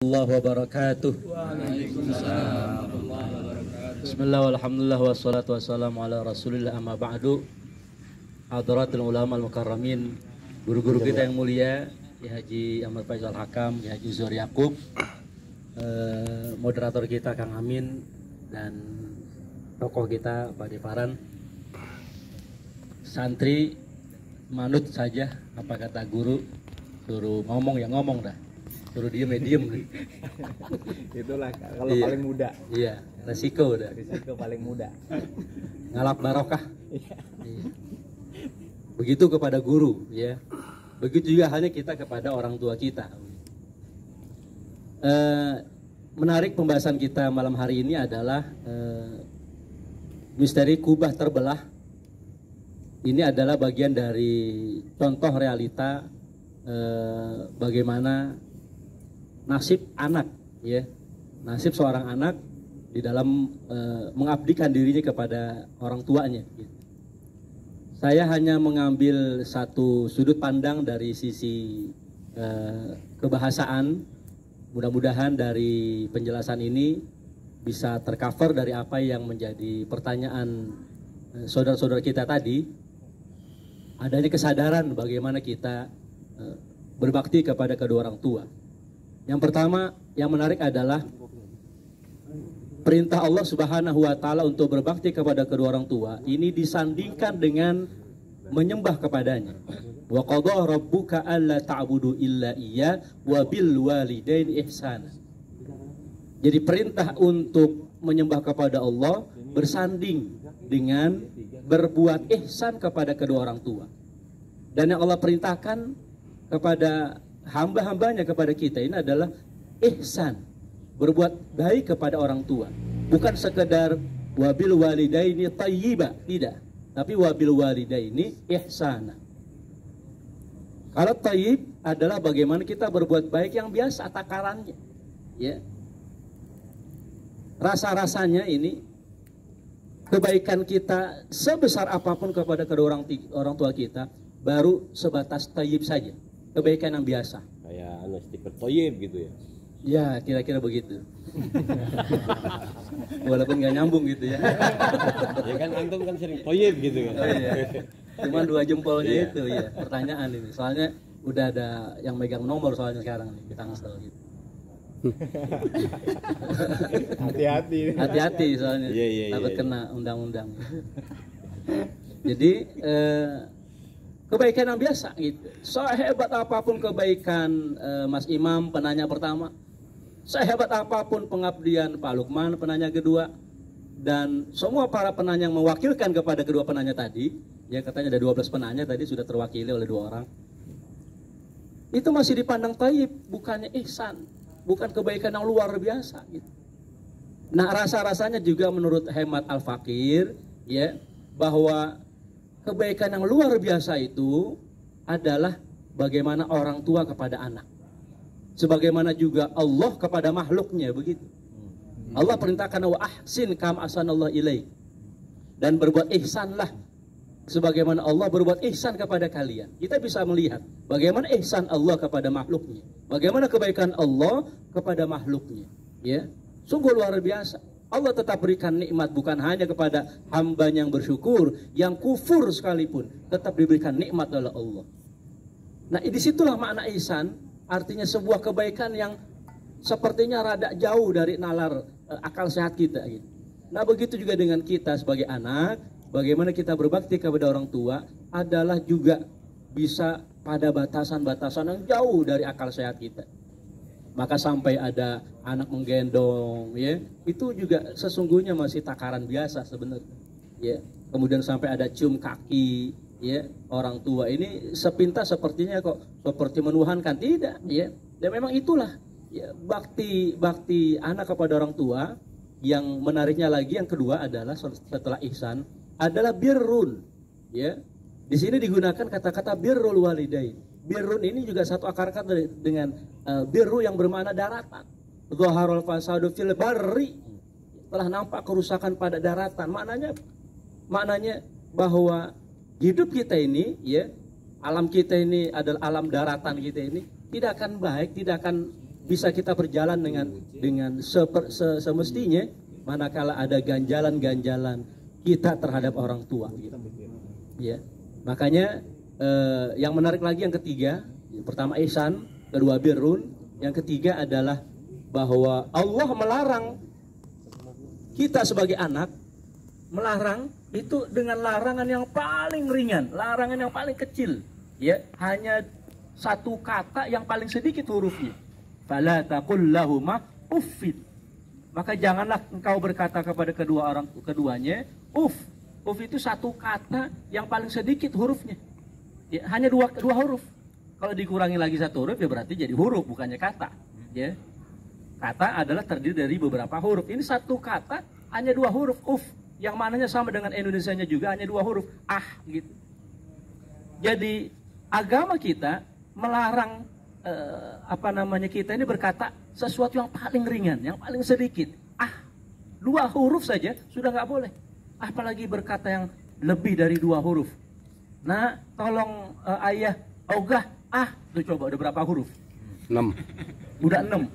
Wabarakatuh. Waalaikumsalam warahmatullahi wabarakatuh. Bismillah walhamdulillah wassalatu wassalamu ala rasulillah amma ba'du. Hadratul ulama al-mukarramin, guru-guru kita yang mulia, Ya Haji Ahmad Faizal Hakam, Ya Haji Zuhur Yakub, moderator kita Kang Amin, dan tokoh kita Pak Devaran. Santri manut saja apa kata guru, suruh ngomong ya ngomong dah, suruh diem ya diem. Itulah kalau Iya. paling muda. Iya, resiko udah. Risiko paling muda. Ngalap barokah. Iya. Iya. Begitu kepada guru, ya. Begitu juga halnya kita kepada orang tua kita. Menarik pembahasan kita malam hari ini adalah misteri kubah terbelah. Ini adalah bagian dari contoh realita bagaimana nasib anak, ya, nasib seorang anak di dalam mengabdikan dirinya kepada orang tuanya. Gitu. Saya hanya mengambil satu sudut pandang dari sisi kebahasaan. Mudah-mudahan dari penjelasan ini bisa tercover dari apa yang menjadi pertanyaan saudara-saudara kita tadi. Adanya kesadaran bagaimana kita berbakti kepada kedua orang tua. Yang pertama, yang menarik adalah perintah Allah Subhanahu wa taala untuk berbakti kepada kedua orang tua ini disandingkan dengan menyembah kepadanya. Wa qadha rabbuka alla ta'budu illa iya wa bil walidaini ihsana. Jadi perintah untuk menyembah kepada Allah bersanding dengan berbuat ihsan kepada kedua orang tua. Dan yang Allah perintahkan kepada hamba-hambanya, kepada kita ini adalah ihsan, berbuat baik kepada orang tua. Bukan sekedar wabil walidaini thayyiba, tidak, tapi wabil walidaini ihsana. Kalau thayyib adalah bagaimana kita berbuat baik yang biasa takarannya, ya. Rasa-rasanya ini kebaikan kita sebesar apapun kepada kedua orang tua kita baru sebatas thayyib saja, kebaikan yang biasa. Kayak stiker toyib gitu ya. Ya, kira-kira begitu. Walaupun nggak nyambung gitu ya. Ya kan antum kan sering toyib gitu kan. Oh, iya. Cuman 2 jempolnya Iya. itu ya. Pertanyaan ini. Soalnya udah ada yang megang nomor soalnya sekarang nih kita ngasal gitu. Hati-hati. Hati-hati soalnya. Iya, Takut iya. kena undang-undang. Jadi kebaikan yang biasa gitu. Sehebat apapun kebaikan Mas Imam penanya pertama, sehebat apapun pengabdian Pak Lukman penanya kedua, dan semua para penanya yang mewakilkan kepada kedua penanya tadi, ya katanya ada 12 penanya tadi sudah terwakili oleh 2 orang. Itu masih dipandang thayyib, bukannya ihsan, bukan kebaikan yang luar biasa gitu. Nah, rasa-rasanya juga menurut hemat Al-Fakir, ya, bahwa kebaikan yang luar biasa itu adalah bagaimana orang tua kepada anak. Sebagaimana juga Allah kepada makhluknya, begitu. Allah perintahkan wa ahsin kam ahsanallahu ilaik. Dan berbuat ihsanlah sebagaimana Allah berbuat ihsan kepada kalian. Kita bisa melihat bagaimana ihsan Allah kepada makhluknya, bagaimana kebaikan Allah kepada makhluknya, ya. Sungguh luar biasa. Allah tetap berikan nikmat bukan hanya kepada hamba yang bersyukur, yang kufur sekalipun tetap diberikan nikmat oleh Allah. Nah, disitulah makna ihsan, artinya sebuah kebaikan yang sepertinya rada jauh dari nalar akal sehat kita gitu. Nah, begitu juga dengan kita sebagai anak, bagaimana kita berbakti kepada orang tua adalah juga bisa pada batasan-batasan yang jauh dari akal sehat kita. Maka sampai ada anak menggendong, ya, itu juga sesungguhnya masih takaran biasa sebenarnya, ya. Kemudian sampai ada cium kaki, ya, orang tua ini sepintas sepertinya kok seperti menuhankan, tidak, ya. Dan memang itulah, ya, bakti anak kepada orang tua. Yang menariknya lagi yang kedua adalah setelah ihsan adalah birrun, ya. Di sini digunakan kata-kata birrul walidain. Birrun ini juga satu akar kata dengan birru yang bermakna daratan. Dhaharul fasadu fil barri. Telah nampak kerusakan pada daratan. Maknanya bahwa hidup kita ini, ya, alam kita ini adalah alam daratan kita ini tidak akan baik, tidak akan bisa kita berjalan dengan semestinya, manakala ada ganjalan-ganjalan kita terhadap orang tua gitu. Ya. Makanya yang menarik lagi yang ketiga, pertama ihsan, kedua birrun, yang ketiga adalah bahwa Allah melarang kita sebagai anak, melarang itu dengan larangan yang paling ringan, larangan yang paling kecil, ya, hanya satu kata yang paling sedikit hurufnya. Fala taqul lahuma uffin. Maka janganlah engkau berkata kepada keduanya, uff. Uff itu satu kata yang paling sedikit hurufnya. Ya, hanya dua huruf. Kalau dikurangi lagi satu huruf ya berarti jadi huruf, bukannya kata. Ya. Kata adalah terdiri dari beberapa huruf. Ini satu kata hanya dua huruf, uff. Yang mananya sama dengan Indonesianya juga, hanya dua huruf, gitu. Jadi agama kita melarang kita ini berkata sesuatu yang paling ringan, yang paling sedikit. Dua huruf saja sudah nggak boleh. Apalagi berkata yang lebih dari dua huruf. Nah, tolong ayah, ogah, tuh coba udah berapa huruf? 6. Udah 6.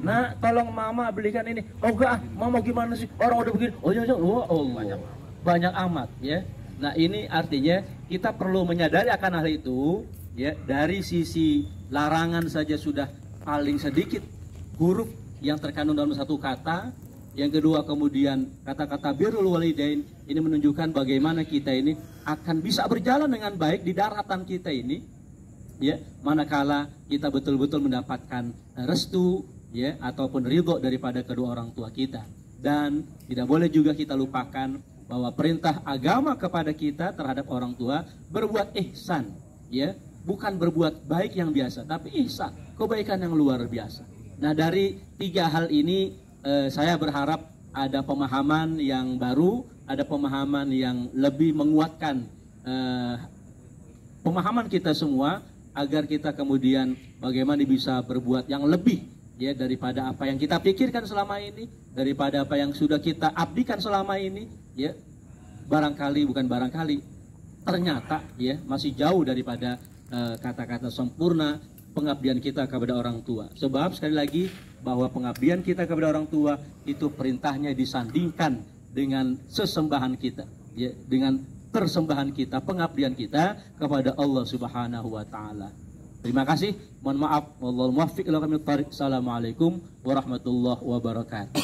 Nah, tolong mama belikan ini. Ogah, mama gimana sih? Orang udah begini. Oh iya, banyak amat, ya. Nah, ini artinya kita perlu menyadari akan hal itu, ya. Dari sisi larangan saja sudah paling sedikit huruf yang terkandung dalam satu kata. Yang kedua kemudian kata-kata birrul walidain ini menunjukkan bagaimana kita ini akan bisa berjalan dengan baik di daratan kita ini, ya, manakala kita betul-betul mendapatkan restu, ya, ataupun ridho daripada kedua orang tua kita. Dan tidak boleh juga kita lupakan bahwa perintah agama kepada kita terhadap orang tua berbuat ihsan, ya, bukan berbuat baik yang biasa, tapi ihsan, kebaikan yang luar biasa. Nah, dari tiga hal ini saya berharap ada pemahaman yang baru, ada pemahaman yang lebih menguatkan pemahaman kita semua, agar kita kemudian bagaimana bisa berbuat yang lebih, ya, daripada apa yang kita pikirkan selama ini, daripada apa yang sudah kita abdikan selama ini, ya. Ternyata, ya, masih jauh daripada kata-kata sempurna pengabdian kita kepada orang tua. Sebab sekali lagi bahwa pengabdian kita kepada orang tua itu perintahnya disandingkan dengan sesembahan kita, ya, dengan persembahan kita, pengabdian kita kepada Allah Subhanahu wa taala. Terima kasih. Mohon maaf. Wallahul muwaffiq ila aqwamit thariq. Assalamualaikum warahmatullahi wabarakatuh.